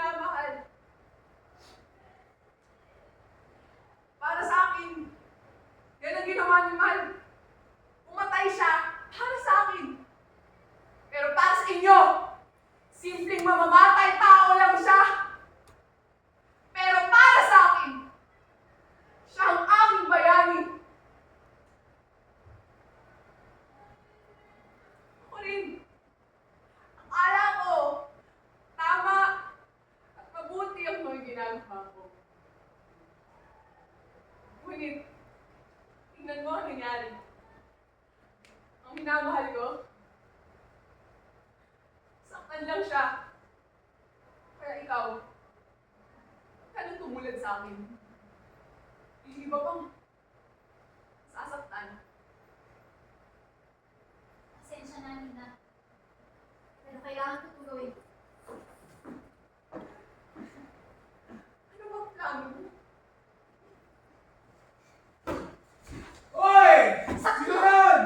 minamahal. Para sa akin, yan ang ginawa ni Mal. Pumatay siya para sa akin. Pero para sa inyo, simpleng mamamatay tao lang siya. Pero para sa akin, siya ang aking bayani. Ako rin. Akala ko, tama at mabuti ang mga ginagawa ko. Ngunit, tingnan mo ang nangyari. Ang minamahal ko, saktan lang siya. Kaya ikaw, ka nang tumulad sa akin. Yung iba pang sasaktan. Pasensya na, Nina. Pero kailangan ko tuloy. Ano bang plano mo? Hoy! Sino yun?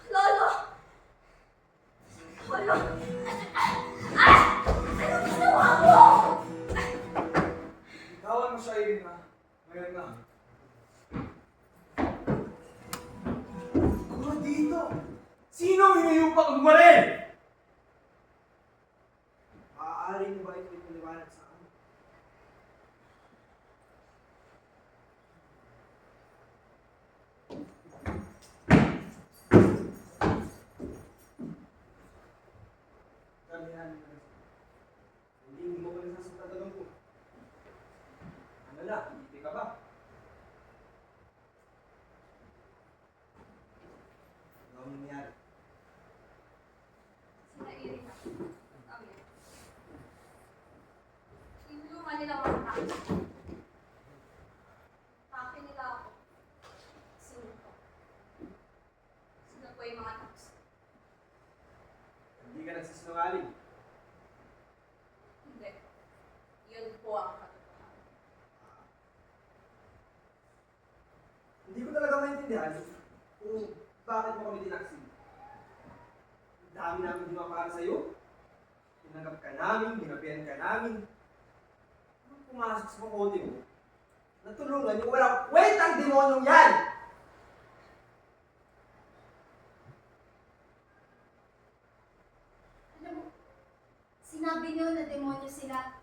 Lolo! Lolo! Ah! Ano ginawa mo? Tawan mo siya, Irina. Ngayon na. Kuro dito! Sino ang hinayupang gumaril? Maaari niyo ba ito ipaliwanag sa akin? Kamihan mo na. Hindi mo ko nasasunod tanong ko. Ano na? Hindi ka ba? Ano ang nangyari? Sila Erika. Amir. Tinulungan nila mga tao. Pake nila ako. Sinunod. Sinunod ko yung mga tapos. Hindi ka nagsisinungaling. Hindi. Yun po ang katotohanan. Hindi ko talaga maintindihan kung bakit mo kami tinaksin. Ang dami namin ginawa para sa'yo. Tinanggap ka namin, ginapihan ka namin. Nung pumasok sa makote mo, natulungan yung walang kwentang demonyong yan! Alam mo, sinabi niyo na demonyo sila.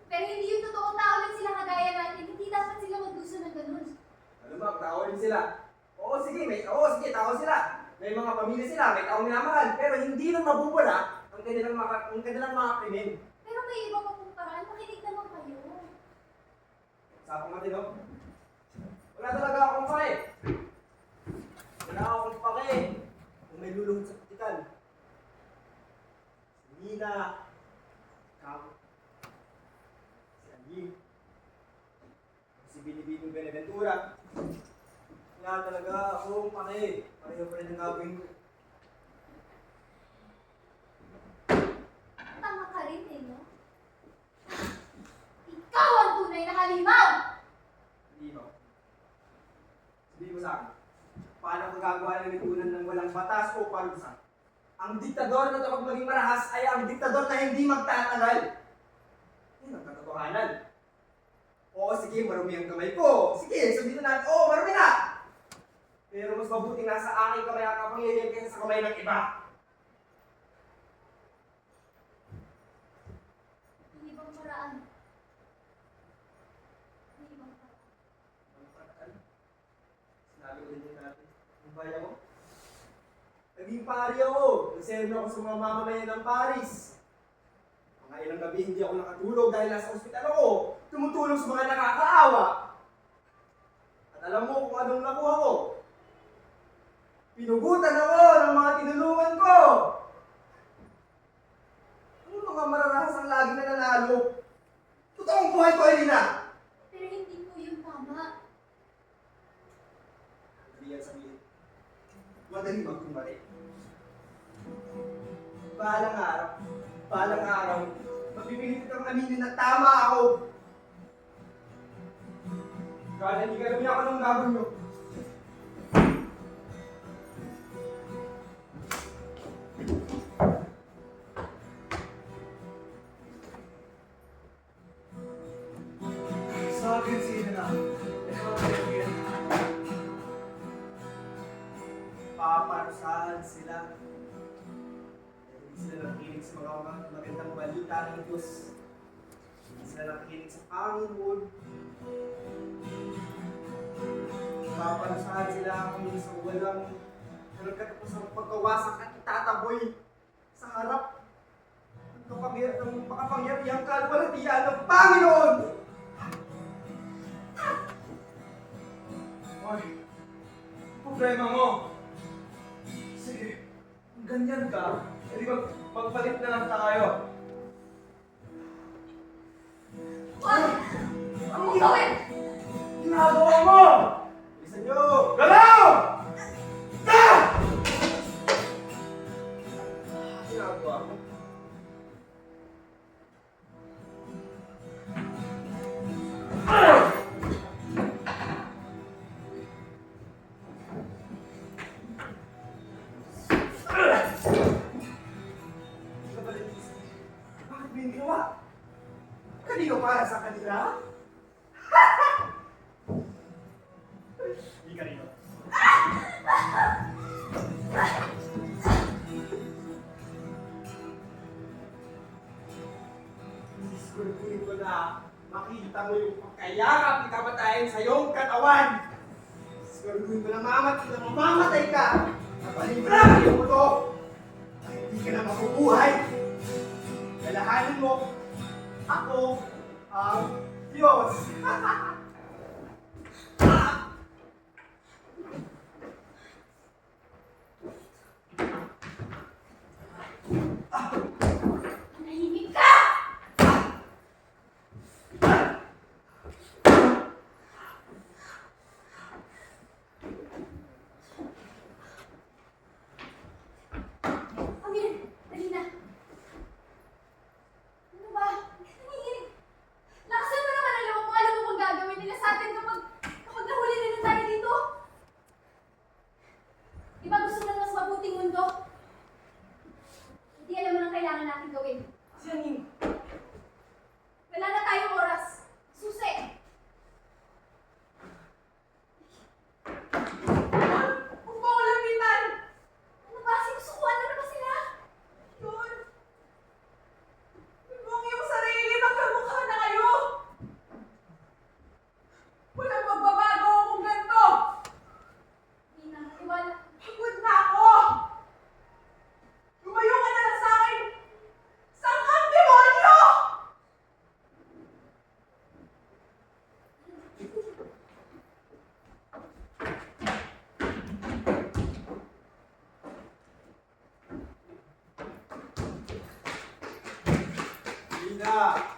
Pero hindi yung totoong tao lang sila kagaya natin. Hindi dapat sila magdusa ng ganun. Ano ba, tao rin sila. Oo, sige, tao sila. May mga pamilya sila, may taong minamahal. Pero hindi lang mabubula ang kanilang mga krimen. Pero may iba pa pong paraan. Makinig naman kayo. Sapang natin, no? Wala talaga akong pake. Wala akong pake. Kung may luluhod sa kritikal. Si Nina, ikaw, si Aline, si Binibini Beneventura. Wala talaga akong pake. Pareho pa rin ang gagawin ko. Tama ka rin eh, no? Ikaw ang tunay na halimaw! Hindi ba? Sabihin mo sa akin, paano ko gagawa ng lipunan ng walang batas o parusa? Ang diktador na kapag maging marahas ay ang diktador na hindi magtatagal. Yan ang katotohanan. Oo, sige, marumi ang kamay ko. Sige, sabihin na natin, oo, marumi na! Pero mas mabuting nasa aking kamay ang kapangyarihan kaysa sa kamay ng iba. May ibang paraan. May ibang paraan. Ang paraan. Sinabi ko din natin, yung bayan ko. Naging pari ako. Nagserve ako sa mga mamamayan ng Paris. Mga ilang gabi hindi ako nakatulog dahil nasa ospital ako. Tumutulong sa mga nakakaawa. At alam mo kung anong nakuha ko? Pinugutan ako ng mga tinulungan ko. Ano mga mararahas ang lagi na nanalo? Totoong buhay ko, Elina! Pero hindi po yung tama. Hindi yan sabihin. Madali magkumbalik. Balang araw, mapipilit kang aminin na tama ako. Kaya hindi ka namin ako ng gagawin nyo. mag-consider na. Paparusahan sila. Hindi sila nakikinig sa mga magandang balita ng Diyos. Hindi sila nakikinig sa Panginoon. Paparusahan sila kung sa walang katapusang pagkawasak at itataboy sa harap ng makapangyarihang kalwalhatian ng Panginoon. Hoy, problema mo. Sige, kung ganyan ka, edi magpalit na lang tayo. Wag! Huwag mong gawin! Ginagawa mo! Bilisan nyo! Galaw! Ah! Ginagawa mo? Bakit mo yung ginawa? Kanino para sa kanila? Hindi kanino. Diskurtuin ko na makita mo yung pagkayakap ni kamatayan sa iyong katawan. Diskurtuin ko na mamamatay ka. Napalibrang yung muto. Ay, hindi ka na mabubuhay. Lalahanin mo, ako ang Diyos. Manahimik ka! Amir, dali na. Ano ba? Nanginginig. Lakasan mo naman ang loob mo. Alam mo bang gagawin nila sa atin kapag nahuli na tayo dito? Di ba gusto mo ng mas mabuting mundo? Hindi alam mo nang kailangan natin gawin. Siyanin. Wala na tayong oras. Susi! Huwag mo ako lapitan! Ano ba? Sinusukuan na ba sila? Yun! Huwag mong iyong sarili, magkamukha na kayo! Walang magbabago kung ganito! Hindi na. Iwala. Pagod na ako! Lumayo ka na lang sa akin! Saan kang demonyo? Linda!